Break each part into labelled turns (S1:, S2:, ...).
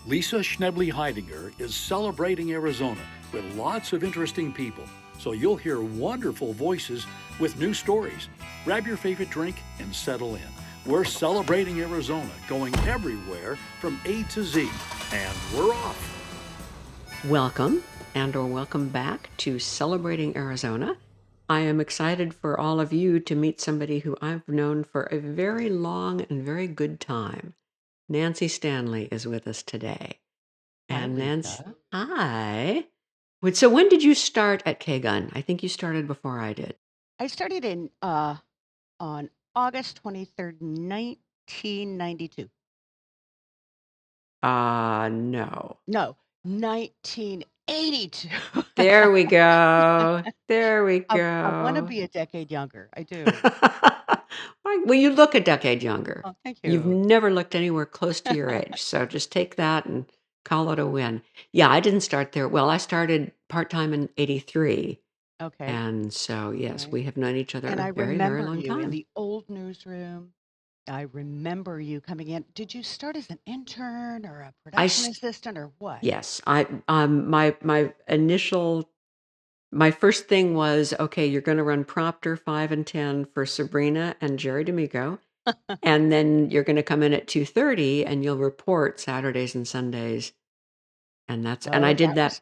S1: Lisa Schnebly Heidinger is celebrating Arizona with lots of interesting people, so you'll hear wonderful voices with new stories. Grab your favorite drink and settle in. We're celebrating Arizona, going everywhere from A to Z, and we're off.
S2: Welcome or welcome back to Celebrating Arizona. I am excited for all of you to meet somebody who I've known for a very long and very good time. Nancy Stanley is with us today.
S3: Hi,
S2: And Nancy,
S3: Lisa.
S2: hi. So when did you start at KGUN? I think you started before I did.
S3: I started in on August 23rd, 1992.
S2: No.
S3: No, 1982.
S2: There we go. There we
S3: I want to
S2: go.
S3: be a decade younger. I do.
S2: Well, you look a decade younger.
S3: Oh, thank
S2: You've
S3: you.
S2: never looked anywhere close to your age. So just take that and call it a win. Yeah, I didn't start there. Well, I started part-time in 83.
S3: Okay.
S2: And so, yes,
S3: Right.
S2: we have known each other
S3: And
S2: a
S3: I
S2: very, very
S3: remember
S2: long
S3: you in
S2: time.
S3: the old newsroom. I remember you coming in. Did you start as an intern or a
S2: I,
S3: production
S2: s-
S3: assistant or what?
S2: yes, my first thing was, okay, you're going to run Prompter 5 and 10 for Sabrina and Jerry D'Amico. And then you're going to come in at 2:30 and you'll report Saturdays and Sundays. And I
S3: Oh,
S2: did that.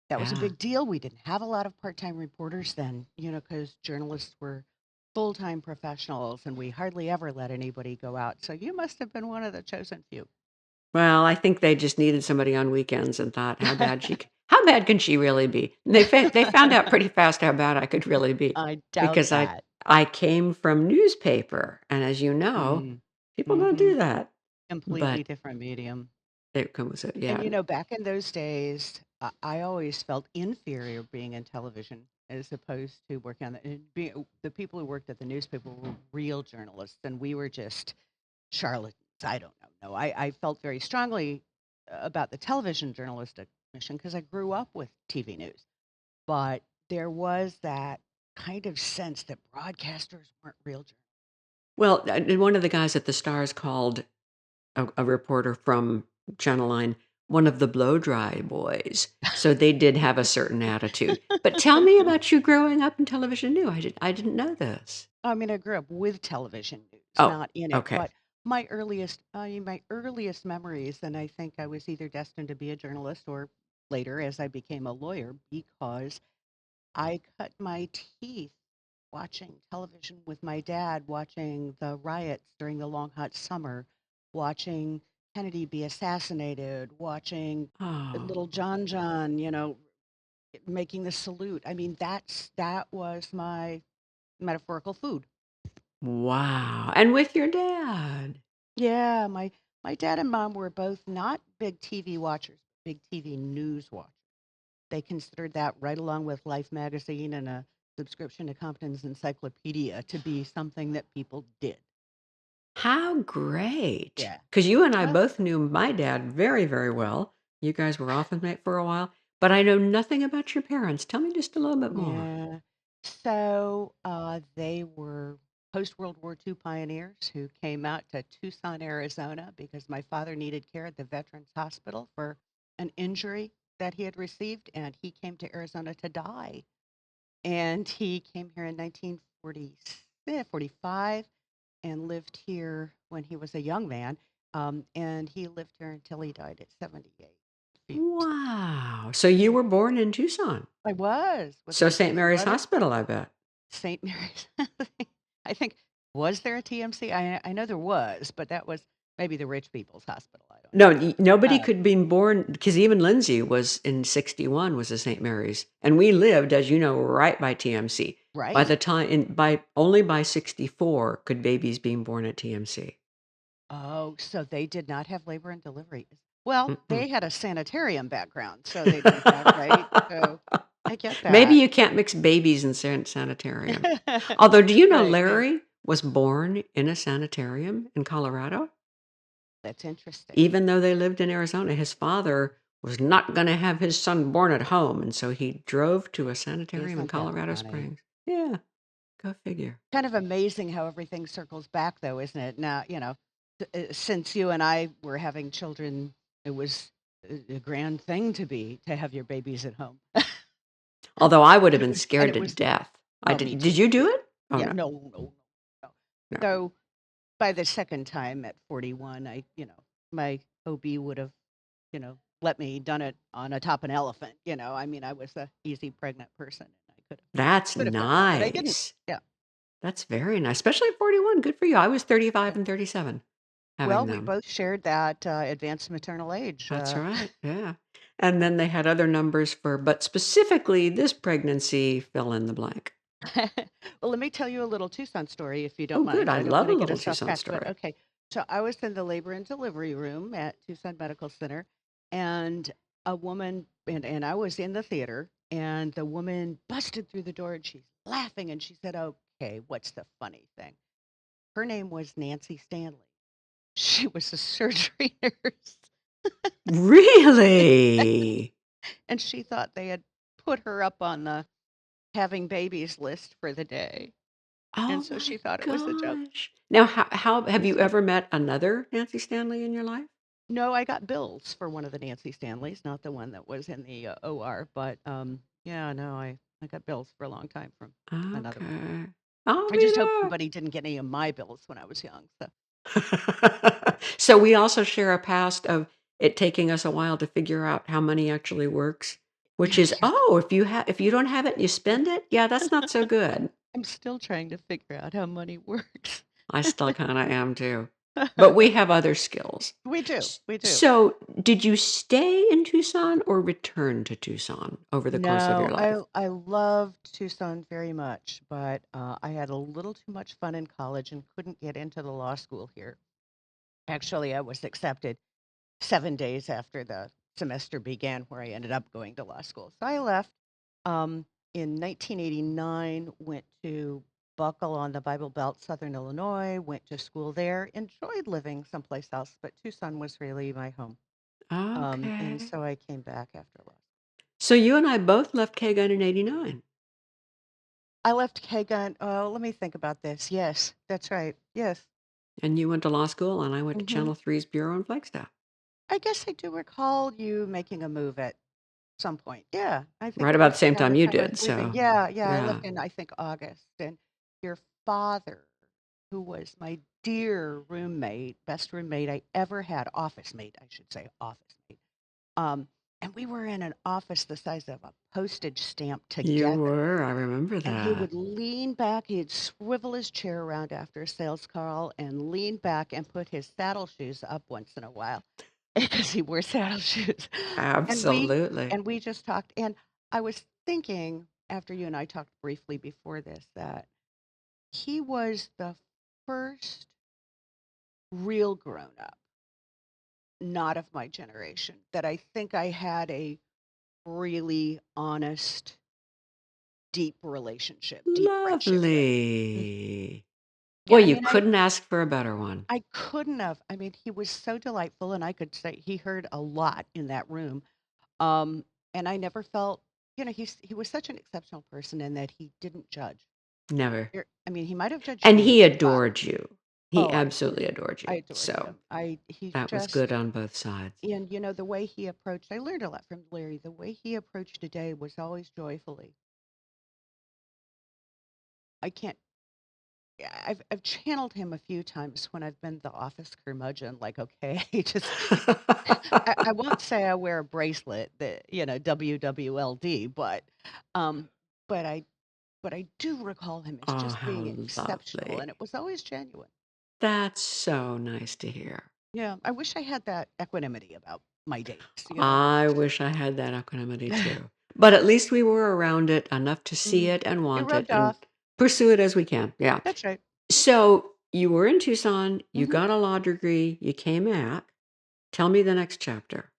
S3: that was a
S2: Yeah.
S3: big deal. We didn't have a lot of part-time reporters then, because journalists were full-time professionals and we hardly ever let anybody go out. So you must have been one of the chosen few.
S2: Well, I think they just needed somebody on weekends and thought, how bad can she really be? And they found out pretty fast how bad I could really be
S3: I doubt
S2: because
S3: that.
S2: I came from newspaper, and as you know,
S3: Mm.
S2: people don't
S3: Hmm.
S2: do that.
S3: Completely
S2: But
S3: different medium.
S2: it comes,
S3: And
S2: yeah.
S3: back in those days, I always felt inferior being in television as opposed to working on the people who worked at the newspaper were real journalists, and we were just charlatans. I don't know. No, I felt very strongly about the television journalistic mission because I grew up with TV news. But there was that kind of sense that broadcasters weren't real journalists.
S2: Well, one of the guys at the Stars called a reporter from Channel 9 one of the blow dry boys. So they did have a certain attitude. But tell me about you growing up in television news. I didn't know this.
S3: I mean, I grew up with television news,
S2: Oh,
S3: not in it.
S2: okay.
S3: But my earliest memories, and I think I was either destined to be a journalist or later as I became a lawyer because I cut my teeth watching television with my dad, watching the riots during the long hot summer, watching Kennedy be assassinated, watching little
S2: Oh,
S3: John, making the salute. I mean, that was my metaphorical food.
S2: wow. And with your dad.
S3: Yeah, my dad and mom were both not big TV watchers, big TV news watchers. They considered that right along with Life magazine and a subscription to Compton's Encyclopedia to be something that people did.
S2: How great.
S3: Yeah.
S2: Because you and I
S3: Well,
S2: both knew my dad very, very well. You guys were often mate for a while, but I know nothing about your parents. Tell me just a little bit more.
S3: yeah. So they were post World War II pioneers who came out to Tucson, Arizona, because my father needed care at the Veterans Hospital for an injury that he had received, and he came to Arizona to die. And he came here in 1945 and lived here when he was a young man. And he lived here until he died at 78.
S2: Wow. So you
S3: Yeah,
S2: were born in Tucson.
S3: I was with
S2: So
S3: my
S2: St.
S3: big
S2: Mary's
S3: brother,
S2: Hospital, I bet.
S3: St. Mary's. I think, was there a TMC? I know there was, but that was maybe the rich people's hospital. I don't
S2: No,
S3: know.
S2: nobody could be born because even Lindsay was in 61 was a St. Mary's. And we lived, as you know, right by TMC. By
S3: Right.
S2: the time by only by 64 could babies being born at TMC.
S3: Oh, so they did not have labor and delivery. Well,
S2: Mm-mm.
S3: they had a sanitarium background, so they didn't have, right? So I get
S2: Maybe
S3: that.
S2: you can't mix babies in sanitariums. Although, do you know
S3: Right.
S2: Larry was born in a sanitarium in Colorado?
S3: That's interesting.
S2: Even though they lived in Arizona, his father was not going to have his son born at home, and so he drove to a sanitarium in
S3: Isn't that
S2: Colorado
S3: funny?
S2: Springs. Yeah, go figure.
S3: Kind of amazing how everything circles back, though, isn't it? Now, since you and I were having children it was a grand thing to have your babies at home.
S2: Although I would have
S3: And it
S2: been
S3: was and
S2: scared
S3: it
S2: to
S3: was
S2: death. I
S3: oh, me
S2: did. Did
S3: too,
S2: you
S3: me
S2: do
S3: too.
S2: it? Oh
S3: Yeah,
S2: no,
S3: no, no, no, no.
S2: no.
S3: So, by the second time at 41, my OB would have, let me done it on atop an elephant, I mean, I was a easy pregnant person, and I
S2: That's
S3: could have done that, but I didn't.
S2: nice.
S3: Yeah.
S2: That's very nice, especially at 41. Good for you. I was 35
S3: Yeah.
S2: and 37 having
S3: Well, we
S2: them.
S3: both shared that, advanced maternal age,
S2: That's right. Yeah. And then they had other numbers but specifically this pregnancy, fill in the blank.
S3: Well, let me tell you a little Tucson story if you don't
S2: Oh, good.
S3: mind.
S2: I
S3: I don't
S2: love
S3: want
S2: a
S3: to get
S2: little
S3: us off
S2: Tucson
S3: track, but
S2: story.
S3: okay. So I was in the labor and delivery room at Tucson Medical Center, and a woman, and I was in the theater, and the woman busted through the door and she's laughing and she said, "Okay, what's the funny thing?" Her name was Nancy Stanley. She was a surgery nurse,
S2: Really?
S3: and she thought they had put her up on the having babies list for the day. And
S2: Oh
S3: so
S2: my
S3: she thought it was a joke.
S2: gosh. Now, how
S3: It
S2: have
S3: was
S2: you
S3: funny.
S2: ever met another Nancy Stanley in your life?
S3: No, I got bills for one of the Nancy Stanleys, not the one that was in the, OR, but, yeah, no, I got bills for a long time from another one.
S2: Okay. I'll
S3: I
S2: be
S3: just hope
S2: there.
S3: somebody didn't get any of my bills when I was young, so
S2: So we also share a past of it taking us a while to figure out how money actually works, which is,
S3: yeah,
S2: if you don't have it and you spend it, yeah, that's not so good.
S3: I'm still trying to figure out how money works.
S2: I still kind of am too. But we have other skills.
S3: We do, we do.
S2: So, did you stay in Tucson or return to Tucson over the course of your
S3: No,
S2: life?
S3: I loved Tucson very much, but, I had a little too much fun in college and couldn't get into the law school here. Actually, I was accepted 7 days after the semester began where I ended up going to law school. So I left, in 1989, went to Buckle on the Bible Belt, Southern Illinois, went to school there, enjoyed living someplace else, but Tucson was really my home. And
S2: Okay.
S3: so I came back after law.
S2: So you and I both left KGUN in '89,
S3: I left KGUN. Oh, let me think about this. Yes, that's right. Yes.
S2: and you went to law school, and I went to
S3: Hmm.
S2: Channel Three's Bureau in Flagstaff.
S3: I guess I do recall you making a move at some point. Yeah, I think
S2: Right
S3: it
S2: about the
S3: was
S2: same
S3: around
S2: time
S3: the
S2: you
S3: time I was
S2: did,
S3: leaving.
S2: so
S3: Yeah, yeah, I
S2: yeah.
S3: left in, I think, August. And your father, who was my dear roommate, best roommate I ever had, office mate, I should say, office mate. Um, and we were in an office the size of a postage stamp
S2: You
S3: together.
S2: were, I remember
S3: And he
S2: that.
S3: would lean back, he'd swivel his chair around after a sales call and lean back and put his saddle shoes up once in a while because he wore saddle shoes. And we
S2: Absolutely.
S3: and we just talked. And I was thinking after you and I talked briefly before this that he was the first real grown up, not of my generation, that I think I had a really honest, deep relationship, deep friendship with. Mhm.
S2: Lovely.
S3: Yeah,
S2: Well,
S3: I
S2: you
S3: mean,
S2: couldn't ask for a better one.
S3: I couldn't have. I mean, he was so delightful, and I could say he heard a lot in that room. Um, and I never felt, he was such an exceptional person in that he didn't judge.
S2: Never.
S3: I mean, he might have judged
S2: And
S3: me as
S2: he
S3: a child.
S2: adored you. He
S3: Oh, I adored
S2: absolutely
S3: him.
S2: adored
S3: I
S2: you.
S3: adored
S2: So
S3: him. He's
S2: that was
S3: just,
S2: good on both sides.
S3: and the way he approached, I learned a lot from Larry. The way he approached a day was always joyfully. I can't. Yeah, I've channeled him a few times when I've been the office curmudgeon. Like, okay, just I won't say I wear a bracelet that WWLD, um, but I do recall him as
S2: Oh,
S3: just
S2: how
S3: being exceptional,
S2: lovely.
S3: and it was always genuine.
S2: That's so nice to hear.
S3: Yeah, I wish I had that equanimity about my dates.
S2: I wish I had that equanimity too. But at least we were around it enough to see
S3: Mhm.
S2: it and
S3: It
S2: want it
S3: rubbed
S2: and
S3: off.
S2: pursue it as we can. Yeah.
S3: That's right.
S2: So you were in Tucson, you
S3: Mhm.
S2: got a law degree, you came back. Tell me the next chapter.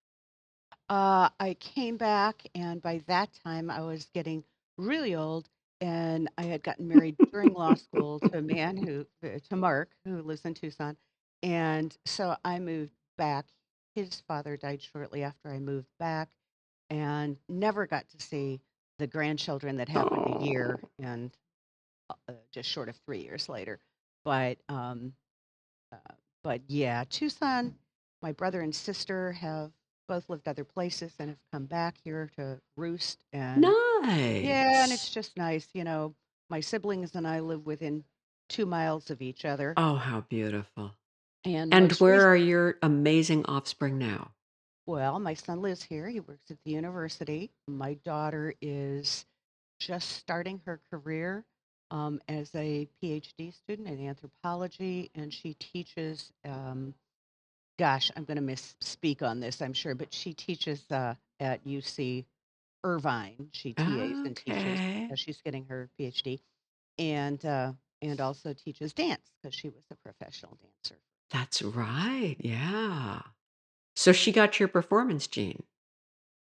S3: I came back, and by that time, I was getting really old, and I had gotten married during law school to a man to Mark, who lives in Tucson, and so I moved back. His father died shortly after I moved back, and never got to see the grandchildren that happened a
S2: Oh,
S3: year and just short of 3 years later. But uh, but yeah, Tucson. My brother and sister have both lived other places and have come back here to roost. And yeah, and it's
S2: Nice.
S3: just nice. My siblings and I live within 2 miles of each other.
S2: Oh, how beautiful.
S3: And
S2: And
S3: most
S2: where
S3: recent,
S2: are your amazing offspring now?
S3: well, my son lives here. He works at the university. My daughter is just starting her career as a PhD student in anthropology, and she teaches. Gosh, I'm going to misspeak on this, I'm sure, but she teaches at UC Irvine. She TAs and teaches.
S2: Okay.
S3: She's getting her PhD, and also teaches dance because she was a professional dancer.
S2: That's right. Yeah. So she got your performance gene.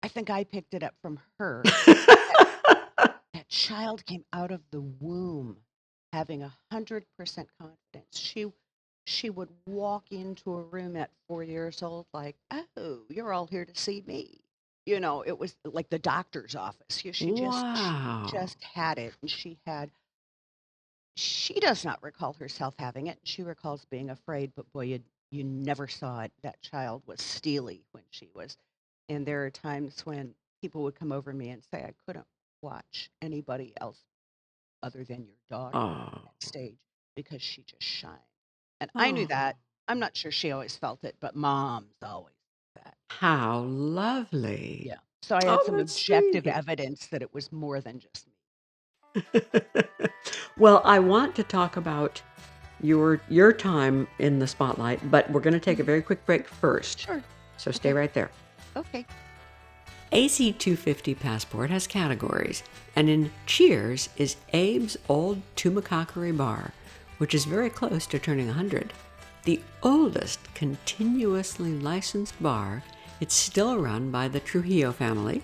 S3: I think I picked it up from her. That, that child came out of the womb having 100% confidence. She would walk into a room at 4 years old like, "Oh, you're all here to see me." It was like the doctor's office. She just
S2: Wow.
S3: had it, and she does not recall herself having it. She recalls being afraid, but boy, you never saw it. That child was steely when she was. And there are times when people would come over me and say, I couldn't watch anybody else other than your daughter on
S2: Oh.
S3: that stage because she just shined. And I knew
S2: Oh.
S3: that. I'm not sure she always felt it, but moms always that.
S2: How lovely.
S3: Yeah. So I had
S2: Oh,
S3: some
S2: that's
S3: objective
S2: sweet.
S3: evidence that it was more than just me.
S2: Well, I want to talk about your time in the spotlight, but we're going to take a
S3: Mhm.
S2: very quick break first.
S3: Sure.
S2: So stay
S3: Okay.
S2: right there.
S3: Okay.
S2: AC 250 Passport has categories, and in Cheers is Abe's old Tumacacori bar, which is very close to turning 100. The oldest continuously licensed bar, it's still run by the Trujillo family,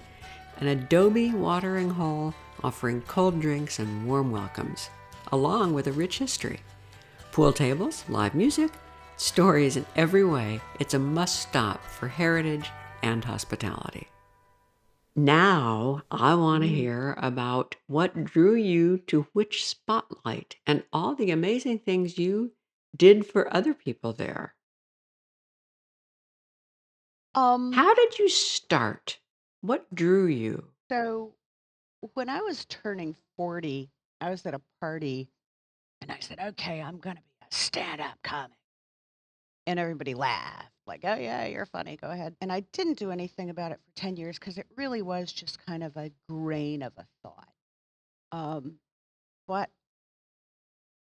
S2: an adobe watering hole offering cold drinks and warm welcomes, along with a rich history. Pool tables, live music, stories in every way. It's a must stop for heritage and hospitality. Now, I want to
S3: Mhm.
S2: hear about what drew you to which spotlight and all the amazing things you did for other people there.
S3: Um,
S2: How did you start? What drew you?
S3: so when I was turning 40, I was at a party and I said, okay, I'm going to be a stand up comic. And everybody laughed, like, oh, yeah, you're funny. Go ahead. And I didn't do anything about it for 10 years because it really was just kind of a grain of a thought. Um, but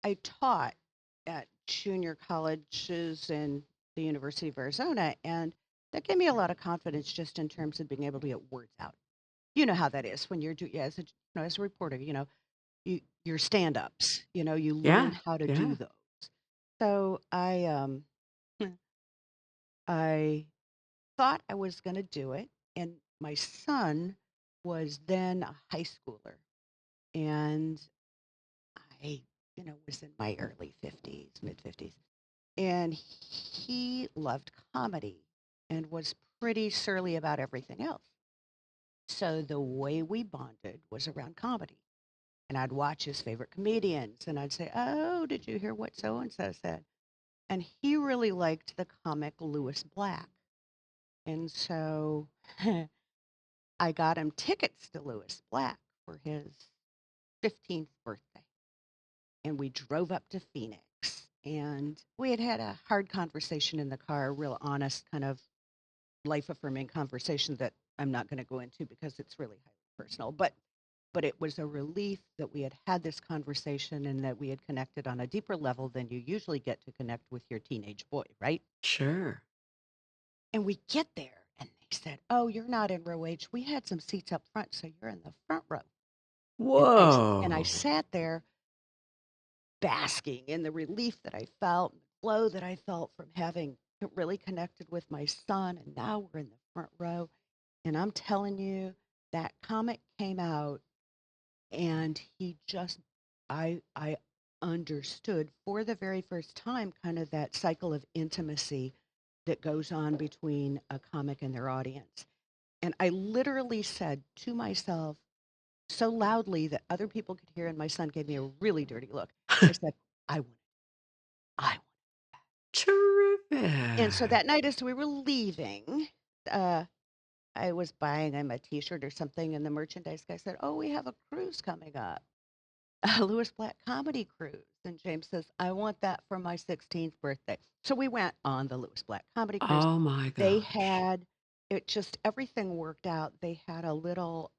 S3: I taught at junior colleges and the University of Arizona, and that gave me a lot of confidence just in terms of being able to get words out. You know how that is when you're yeah, as a reporter, your stand-ups, you learn
S2: Yeah,
S3: how to do
S2: yeah.
S3: those. So I thought I was going to do it, and my son was then a high schooler, and I, was in my early 50s, mid 50s, and he loved comedy and was pretty surly about everything else. So the way we bonded was around comedy. And I'd watch his favorite comedians and I'd say, "Oh, did you hear what so and so said?" And he really liked the comic Lewis Black. And so I got him tickets to Lewis Black for his 15th birthday. And we drove up to Phoenix. And we had had a hard conversation in the car, a real honest kind of life affirming conversation that I'm not going to go into because it's really highly personal. But it was a relief that we had had this conversation and that we had connected on a deeper level than you usually get to connect with your teenage boy, right?
S2: Sure.
S3: And we get there and they said, "Oh, you're not in row H. We had some seats up front, so you're in the front row." And I
S2: Whoa.
S3: sat there basking in the relief that I felt, and the flow that I felt from having really connected with my son, and now we're in the front row. And I'm telling you, that comic came out and he just I understood for the very first time kind of that cycle of intimacy that goes on between a comic and their audience. And I literally said to myself so loudly that other people could hear, and my son gave me a really dirty look. I said, I want I want. And so
S2: Terrific.
S3: that night as we were leaving, uh, I was buying him a T-shirt or something, and the merchandise guy said, "Oh, we have a cruise coming up, a Lewis Black comedy cruise." And James says, "I want that for my 16th birthday." So we went on the Lewis Black comedy cruise.
S2: Oh my
S3: They
S2: gosh.
S3: had it just everything worked out. They had a little,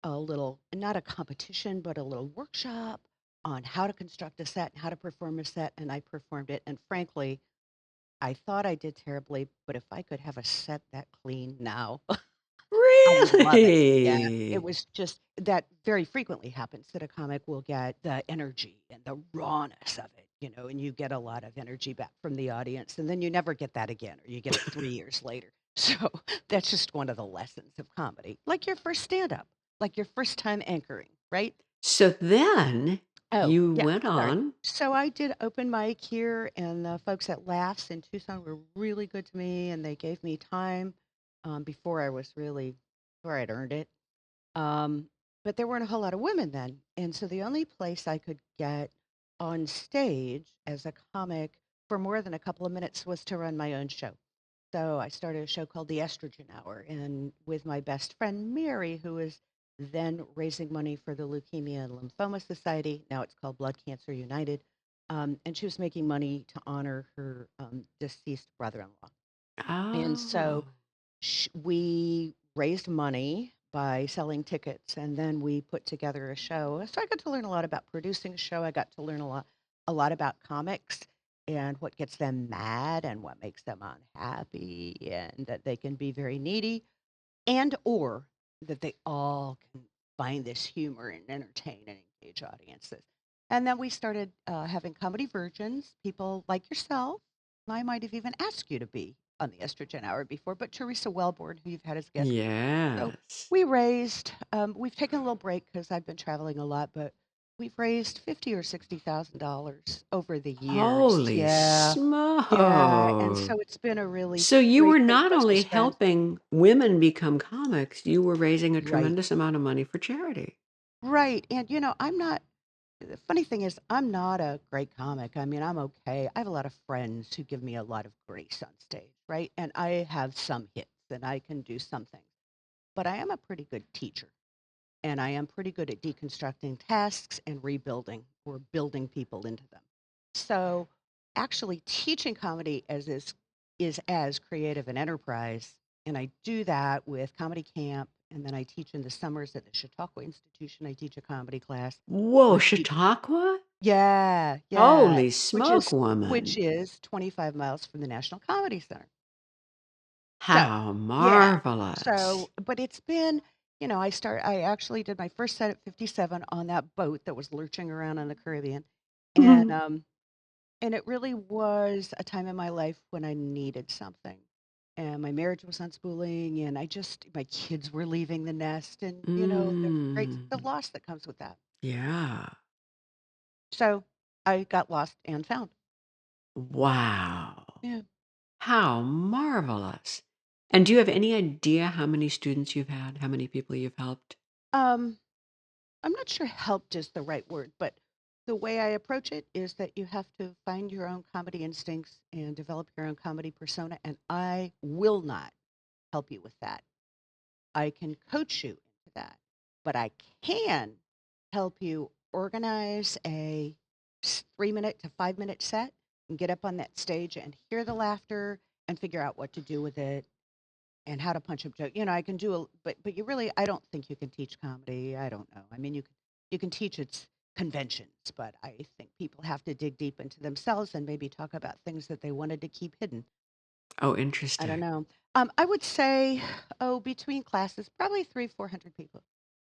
S3: not a competition, but a little workshop on how to construct a set and how to perform a set, and I performed it. And frankly, I thought I did terribly, but if I could have a set that clean now, I would love it. Yeah, it
S2: Really?
S3: was just that very frequently happens that a comic will get the energy and the rawness of it, and you get a lot of energy back from the audience, and then you never get that again, or you get it 3 years later. So, that's just one of the lessons of comedy, like your first stand-up, like your first time anchoring, right?
S2: So then
S3: Oh,
S2: you
S3: yeah,
S2: went
S3: sorry.
S2: on.
S3: So I did open mic here, and the folks at Laughs in Tucson were really good to me, and they gave me time before I was really, before I'd earned it. Um, but there weren't a whole lot of women then, and so the only place I could get on stage as a comic for more than a couple of minutes was to run my own show. So I started a show called The Estrogen Hour, and with my best friend Mary, who was then raising money for the Leukemia and Lymphoma Society. Now it's called Blood Cancer United. And she was making money to honor her deceased brother-in-law. And so
S2: Oh.
S3: we raised money by selling tickets, and then we put together a show. So I got to learn a lot about producing a show. I got to learn a lot about comics and what gets them mad and what makes them unhappy, and that they can be very needy, and or that they all can find this humor and entertain and engage audiences. And then we started having comedy virgins, people like yourself. I might have even asked you to be on the Estrogen Hour before, but Teresa Wellborn, who you've had as guest. So
S2: Yes.
S3: we've taken a little break because I've been traveling a lot, but we've raised 50 or $60,000 over the years.
S2: Holy
S3: Yeah, yeah, and
S2: smoke.
S3: so it's been a really
S2: So you were
S3: great
S2: not
S3: place to
S2: only
S3: spend.
S2: helping women become comics, you were raising a
S3: Right.
S2: tremendous amount of money for charity.
S3: Right, and, I'm not the funny thing is I'm not a great comic. I mean, I'm okay. I have a lot of friends who give me a lot of grace on stage, right? And I have some hits and I can do some things. But I am a pretty good teacher, and I am pretty good at deconstructing tasks and rebuilding or building people into them. So, actually teaching comedy is as creative an enterprise, and I do that with comedy camp, and then I teach in the summers at the Chautauqua Institution. I teach a comedy class.
S2: Whoa,
S3: I teach
S2: Chautauqua?
S3: yeah, yeah,
S2: Holy
S3: which
S2: smoke,
S3: is which
S2: woman.
S3: is 25 miles from the National Comedy Center. So,
S2: How
S3: yeah.
S2: marvelous.
S3: But it's been, I actually did my first set at 57 on that boat that was lurching around in the Caribbean. And and it really was a time in my life when I needed something. And my marriage was unspooling, and my kids were leaving the nest, and the
S2: Mm,
S3: loss that comes with that.
S2: yeah.
S3: So, I got lost and found.
S2: Wow.
S3: Yeah.
S2: How marvelous. And do you have any idea how many students you've had? How many people you've helped?
S3: Um I'm not sure helped is the right word, but the way I approach it is that you have to find your own comedy instincts and develop your own comedy persona. And I will not help you with that. I can coach you into that, but I can help you organize a 3 minute to 5 minute set and get up on that stage and hear the laughter and figure out what to do with it and how to punch up joke. I can do but I don't think you can teach comedy. I don't know. I mean, you can teach its conventions, but I think people have to dig deep into themselves and maybe talk about things that they wanted to keep hidden.
S2: Oh,
S3: I don't
S2: interesting.
S3: know. I would say, between classes, probably 400 people.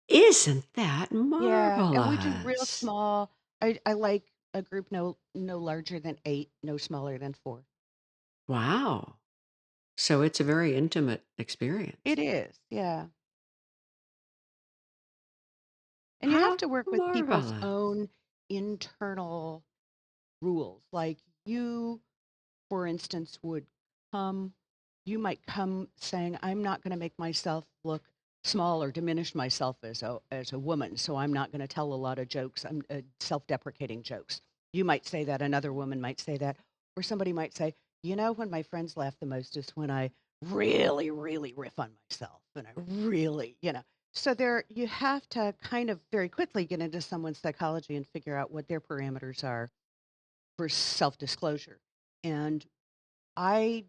S2: Isn't that
S3: Yeah, and we do real
S2: marvelous?
S3: small. I like a group no larger than 8, no smaller than 4.
S2: Wow. So it's a very intimate experience.
S3: It is, yeah. And you have
S2: How
S3: to work with people's
S2: marvelous.
S3: own internal rules. Like for instance, come, you might come saying, "I'm not going to make myself look small or diminish myself as a woman, so I'm not going to tell a lot of jokes. I'm self-deprecating jokes." You might say that. Another woman might say that, or somebody might say, "When my friends laugh the most is when I really, really riff on myself, and I really, So there, you have to kind of very quickly get into someone's psychology and figure out what their parameters are for self-disclosure. And I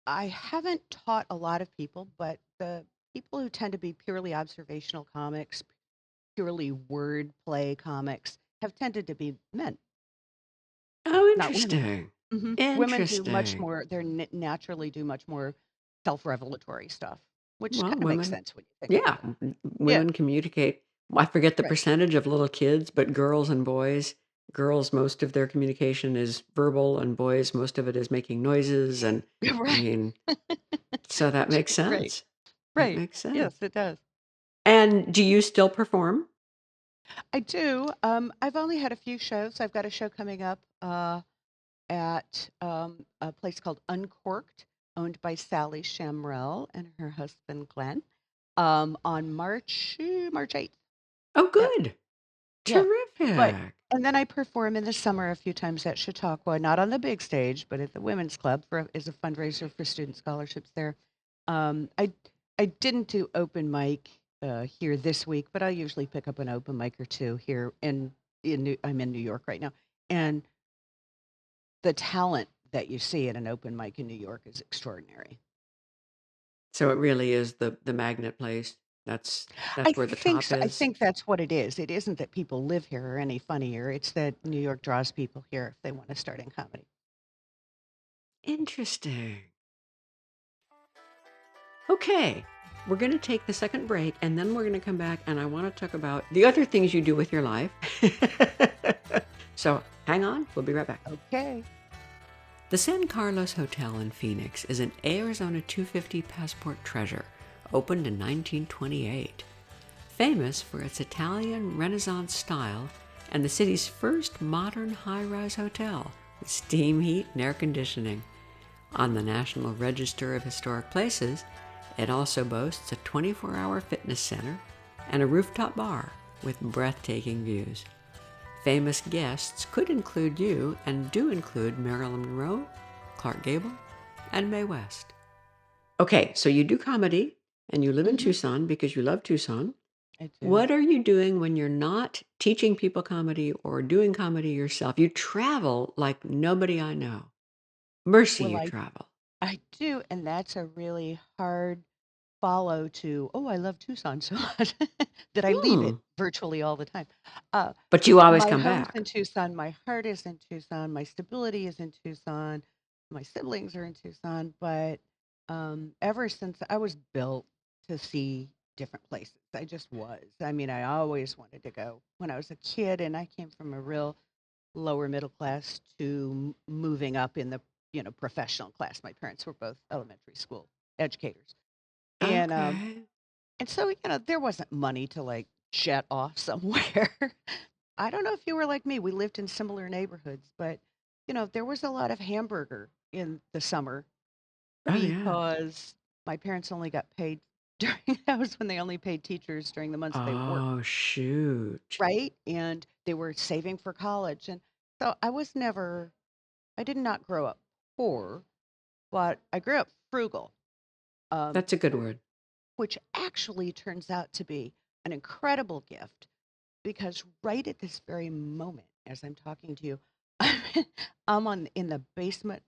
S3: I haven't taught a lot of people, but the people who tend to be purely observational comics, purely wordplay comics, have tended to be men,
S2: Oh,
S3: not women.
S2: interesting.
S3: Women do much
S2: Interesting.
S3: more. They naturally do much more self-revelatory stuff, which
S2: Well,
S3: kind of makes
S2: women,
S3: sense when you think
S2: yeah,
S3: about it. Yeah,
S2: women communicate. I forget the
S3: right,
S2: percentage of little kids, but girls and boys, girls, most of their communication is verbal, and boys, most of it is making noises. And I
S3: right,
S2: mean, so that
S3: which
S2: makes
S3: right,
S2: sense. That
S3: right.
S2: makes sense.
S3: Yes, it does.
S2: And do you still perform?
S3: I do. I've only had a few shows. I've got a show coming up at a place called Uncorked, owned by Sally Shamrell and her husband Glenn, on March 8th.
S2: Oh,
S3: Yep,
S2: good.
S3: yeah. But
S2: Terrific.
S3: and then I perform in the summer a few times at Chautauqua, not on the big stage, but at the Women's Club as a fundraiser for student scholarships there. I didn't do open mic here this week, but I usually pick up an open mic or two here I'm in New York right now, and the talent that you see at an open mic in New York is extraordinary.
S2: So it really is the magnet place.
S3: I
S2: That's where the
S3: think
S2: top
S3: so. I
S2: is.
S3: think that's what it is. It isn't that people live here or any funnier. It's that New York draws people here if they want to start in comedy.
S2: Interesting. Okay. We're going to take the second break and then we're going to come back and I want to talk about the other things you do with your life. So hang on. We'll be right back.
S3: Okay.
S2: The San Carlos Hotel in Phoenix is an Arizona 250 passport treasure, opened in 1928. Famous for its Italian Renaissance style and the city's first modern high-rise hotel with steam heat and air conditioning. On the National Register of Historic Places, it also boasts a 24-hour fitness center and a rooftop bar with breathtaking views. Famous guests could include you and do include Marilyn Monroe, Clark Gable, and Mae West. Okay, so you do comedy and you live in
S3: Hmm.
S2: Tucson because you love Tucson.
S3: I do.
S2: What are you doing when you're not teaching people comedy or doing comedy yourself? You travel like nobody I know. Mercy,
S3: Well,
S2: you
S3: I
S2: travel.
S3: I do, and that's a really hard follow to. Oh, I love Tucson so much that I leave it
S2: Hmm.
S3: virtually all the time. Uh,
S2: But you always
S3: my
S2: come
S3: home's
S2: back.
S3: in Tucson. My heart is in Tucson. My stability is in Tucson. My siblings are in Tucson. But ever since I was built to see different places, I just was. I mean, I always wanted to go when I was a kid, and I came from a real lower middle class to moving up in the professional class. My parents were both elementary school educators, and
S2: Okay.
S3: so there wasn't money to like jet off somewhere. I don't know if you were like me. We lived in similar neighborhoods, but there was a lot of hamburger in the summer
S2: Oh, yeah.
S3: because my parents only got paid during that was when they only paid teachers during the months they worked,
S2: Oh, shoot.
S3: right? And they were saving for college. And so I did not grow up poor, but I grew up frugal, um,
S2: That's a good word.
S3: which actually turns out to be an incredible gift because right at this very moment, as I'm talking to you, I'm in the basement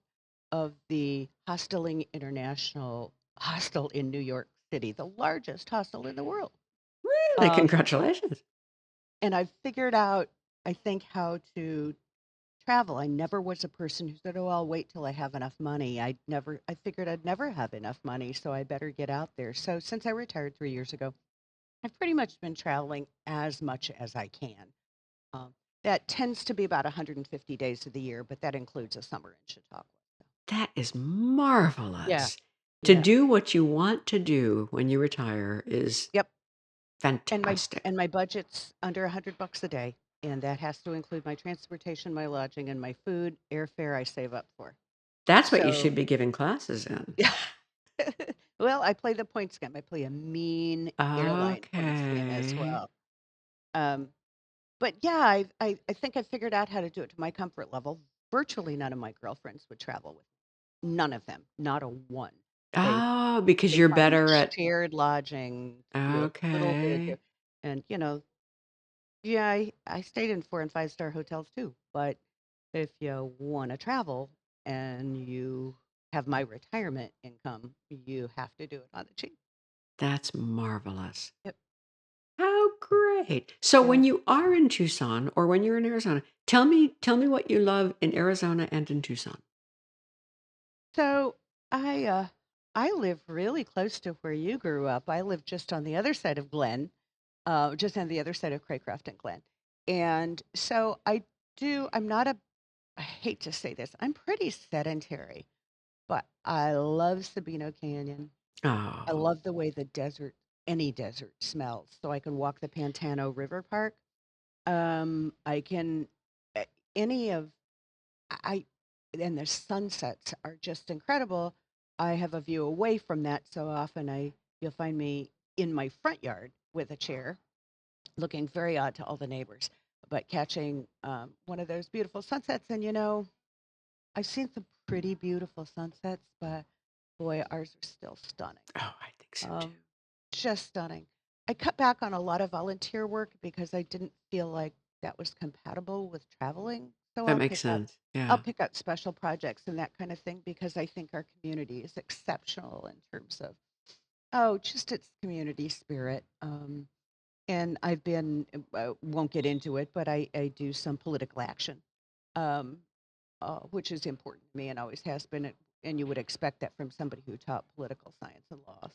S3: of the Hosteling International Hostel in New York City, the largest hostel in the world.
S2: Really?
S3: Um,
S2: Congratulations.
S3: and I've figured out, I think, how to travel. I never was a person who said, "Oh, I'll wait till I have enough money." I figured I'd never have enough money, so I better get out there. So since I retired 3 years ago, I've pretty much been traveling as much as I can. Um, that tends to be about 150 days of the year, but that includes a summer in Chautauqua.
S2: That is
S3: Yeah,
S2: marvelous. To
S3: yeah,
S2: do what you want to do when you retire is
S3: yep.
S2: fantastic.
S3: And my budget's under $100 a day, and that has to include my transportation, my lodging, and my food, airfare I save up for.
S2: That's what you
S3: So
S2: should be giving classes in.
S3: yeah. Well, I play the points game. I play a mean airline points game as
S2: Okay.
S3: well. Um, but yeah, I think I figured out how to do it to my comfort level. Virtually none of my girlfriends would travel with me. None of them, not a one. They
S2: Oh, because
S3: they
S2: you're
S3: find
S2: better at
S3: shared lodging to be a little bit
S2: okay.
S3: and, yeah, I stayed in 4 and 5-star hotels too, but if you wanna travel and you have my retirement income, you have to do it on the cheap.
S2: That's marvelous.
S3: Yep,
S2: How great. So
S3: yeah.
S2: when you are in Tucson or when you're in Arizona, tell me what you love in Arizona and in Tucson.
S3: So, I live really close to where you grew up. I live just on the other side of Glen, just on the other side of Craycraft and Glen. And so I'm not a I hate to say this, I'm pretty sedentary, but I love Sabino Canyon. I
S2: Oh,
S3: love the way any desert smells. So I can walk the Pantano River Park. I can, a- any of, I, and the sunsets are just incredible. I have a view away from that. So often you'll find me in my front yard with a chair, looking very odd to all the neighbors, but catching one of those beautiful sunsets. And I've seen some pretty beautiful sunsets, but boy, ours are still stunning.
S2: I think so too.
S3: Um, just stunning. I cut back on a lot of volunteer work because I didn't feel like that was compatible with traveling. So
S2: That makes sense.
S3: I'll
S2: Yeah.
S3: pick up special projects and that kind of thing because I think our community is exceptional in terms of just its community spirit. And I've been won't get into it, but I do some political action. Um, which is important to me and always has been. And you would expect that from somebody who taught political science and law.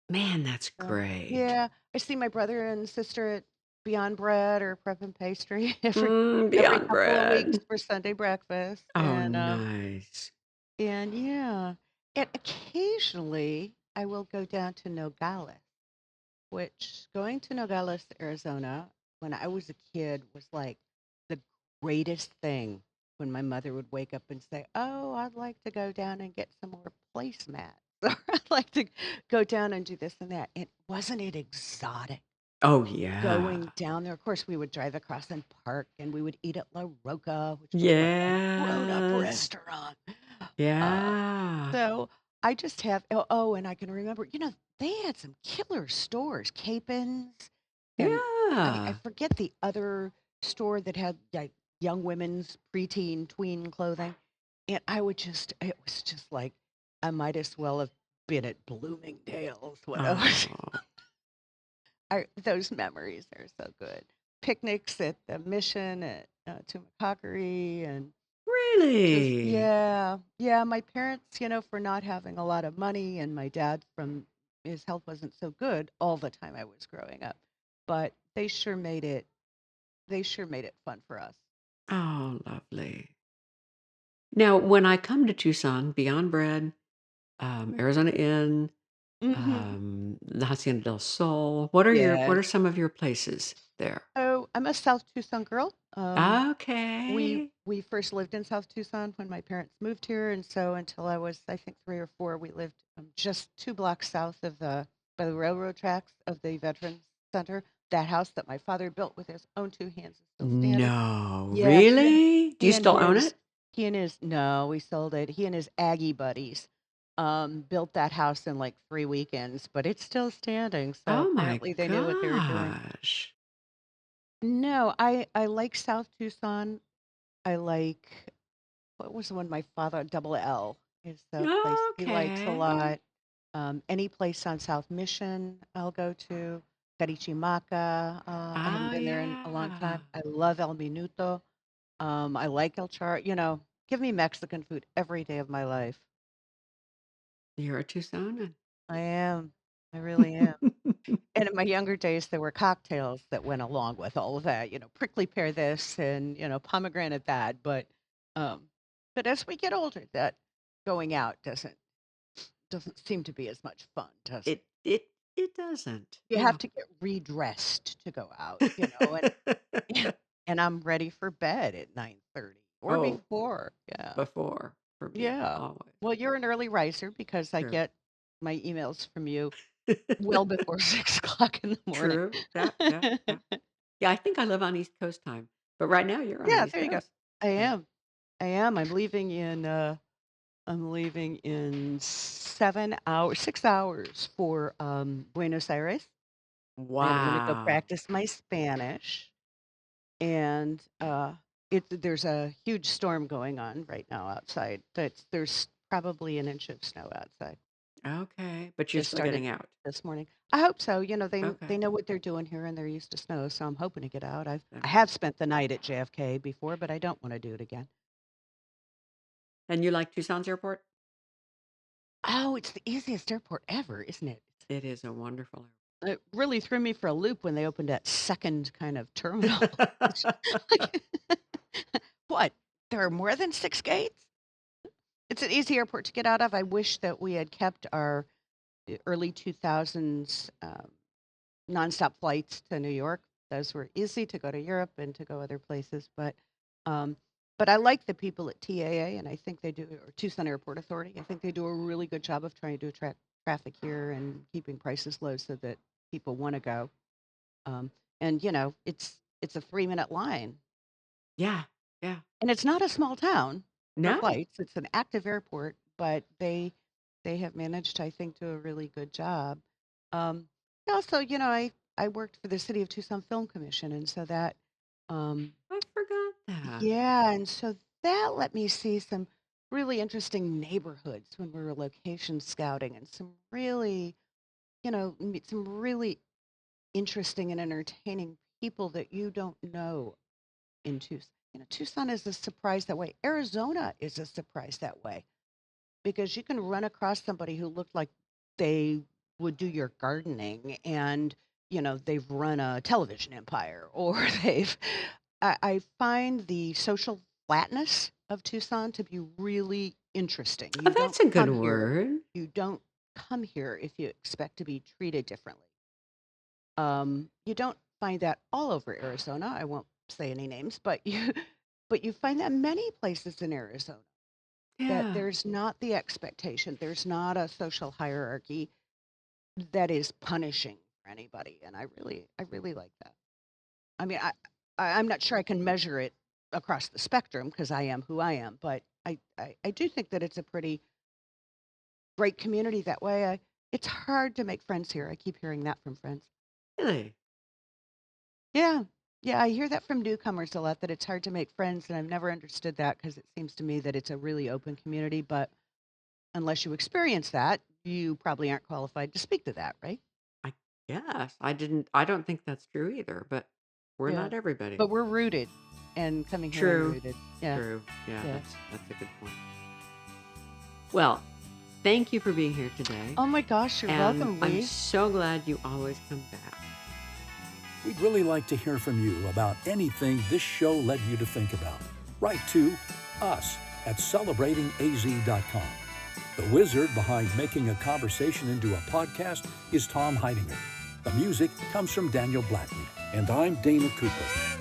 S2: Man, that's
S3: So
S2: great.
S3: yeah, I see my brother and sister at Beyond Bread or Prep and Pastry every
S2: Beyond
S3: couple of weeks
S2: bread.
S3: for Sunday breakfast,
S2: Oh, nice.
S3: and yeah, and occasionally I will go down to Nogales, which going to Nogales, Arizona, when I was a kid was like the greatest thing when my mother would wake up and say, "Oh, I'd like to go down and get some more placemats." Or I'd like to go down and do this and that. And wasn't it exotic
S2: Oh, yeah.
S3: going down there? Of course, we would drive across and park and we would eat at La Roca, which was like a grown-up
S2: Yes.
S3: restaurant. Uh,
S2: Yeah.
S3: so I just have and I can remember, they had some killer stores, Capons, and I
S2: Yeah.
S3: forget the other store that had like young women's preteen, tween clothing. And it was just like I might as well have been at Bloomingdale's when I was
S2: Oh,
S3: those memories are so good. Picnics at the Mission at Tumacacari and just
S2: really?
S3: yeah, yeah, my parents, for not having a lot of money and my dad from his health wasn't so good all the time I was growing up. But they sure made it fun for us.
S2: Oh, lovely. Now, when I come to Tucson, Beyond Bread, Arizona Inn,
S3: Mhm.
S2: the Hacienda del Sol, what
S3: Yes.
S2: are some of your places there?
S3: Oh, I'm a South Tucson girl. We
S2: Okay.
S3: we first lived in South Tucson when my parents moved here, and so until I was, I think, 3 or 4, we lived just 2 blocks south of by the railroad tracks of the Veterans Center. That house that my father built with his own 2 hands is still standing.
S2: No,
S3: Yeah,
S2: really? Do you
S3: he and
S2: still own
S3: his
S2: it?
S3: he and his no, we sold it. He and his Aggie buddies built that house in like 3 weekends, but it's still standing. So
S2: Oh my
S3: apparently they knew what they were doing.
S2: gosh.
S3: No, I like South Tucson. I like what was the one my father Double L is the place he likes a
S2: Okay.
S3: lot. Any place on South Mission I'll go to. Carichimaca, I haven't
S2: Oh,
S3: been there in a long
S2: yeah.
S3: time. I love El Minuto. I like El Char. Give me Mexican food every day of my life.
S2: You're a Tucsonan.
S3: I am. I really am. And in my younger days, there were cocktails that went along with all of that, prickly pear this and, pomegranate that. Um, but as we get older, that going out doesn't seem to be as much fun, does it?
S2: It doesn't.
S3: You have
S2: No.
S3: to get redressed to go out, and and I'm ready for bed at 9:30 or
S2: Oh,
S3: before. Yeah.
S2: before for me,
S3: Yeah.
S2: always.
S3: Well, you're an early riser because I
S2: True.
S3: get my emails from you well before 6 o'clock in the morning.
S2: True. Yeah, yeah, yeah. Yeah, I think I live on East Coast time, but right now you're on
S3: Yeah,
S2: East
S3: there you go.
S2: Coast.
S3: I
S2: So
S3: am. I am. I'm leaving in I'm leaving in 7 hours, 6 hours for Buenos Aires, and I'm going to go
S2: Wow.
S3: practice my Spanish. And there's a huge storm going on right now outside. There's probably an inch of snow outside.
S2: Okay. But you're
S3: Just
S2: still
S3: started
S2: getting out.
S3: this morning. I hope so. They
S2: Okay.
S3: know what they're doing here, and they're used to snow, so I'm hoping to get out.
S2: That
S3: I
S2: makes
S3: have
S2: sense.
S3: spent the night at JFK before, but I don't want to do it again.
S2: And you like Tucson's airport?
S3: Oh, it's the easiest airport ever, isn't it?
S2: It is a wonderful
S3: It really threw me for a loop when they opened that second kind of terminal. It's
S2: airport.
S3: like, what? There are more than 6 gates? It's an easy airport to get out of. I wish that we had kept our early 2000s nonstop flights to New York. Those were easy to go to Europe and to go other places. Um, but I like the people at TAA, and I think they do, or Tucson Airport Authority. I think they do a really good job of trying to attract traffic here and keeping prices low so that people want to go. Um, and it's a 3-minute line,
S2: Yeah. Yeah.
S3: and it's not a small town for
S2: No.
S3: flights. It's an active airport, but they have managed, I think, do a really good job. Um, also, I worked for the City of Tucson Film Commission, and so that, um,
S2: I forgot that.
S3: yeah, and so that let me see some really interesting neighborhoods when we were location scouting, and meet some really interesting and entertaining people that you don't know in Tucson. Tucson is a surprise that way. Arizona is a surprise that way because you can run across somebody who looked like they would do your gardening, and they've run a television empire, or I find the social flatness of Tucson to be really interesting.
S2: Oh, that's a good word.
S3: You don't come here if you expect to be treated differently. You don't find that all over Arizona. I won't say any names, but you find that many places in Arizona, that
S2: Yeah.
S3: there's not the expectation, there's not a social hierarchy that is punishing for anybody, and I really like that. I mean, I'm not sure I can measure it across the spectrum because I am who I am, but I do think that it's a pretty great community that way. It's hard to make friends here. I keep hearing that from friends.
S2: Really?
S3: Yeah. Yeah, I hear that from newcomers a lot, that it's hard to make friends, and I've never understood that because it seems to me that it's a really open community, but unless you experience that, you probably aren't qualified to speak to that, right?
S2: I guess. I don't think that's true either, but we're
S3: Yeah.
S2: not everybody.
S3: But we're rooted, and coming here, I'm
S2: True.
S3: rooted. Yeah.
S2: True. Yeah,
S3: Yeah.
S2: that's a good point. Well, thank you for being here today.
S3: Oh my gosh, you're
S2: And
S3: welcome,
S2: I'm
S3: Lee.
S2: so glad you always come back.
S1: We'd really like to hear from you about anything this show led you to think about. Write to us at celebratingaz.com. The wizard behind making a conversation into a podcast is Tom Heidinger. The music comes from Daniel Blackney, and I'm Dana Cooper.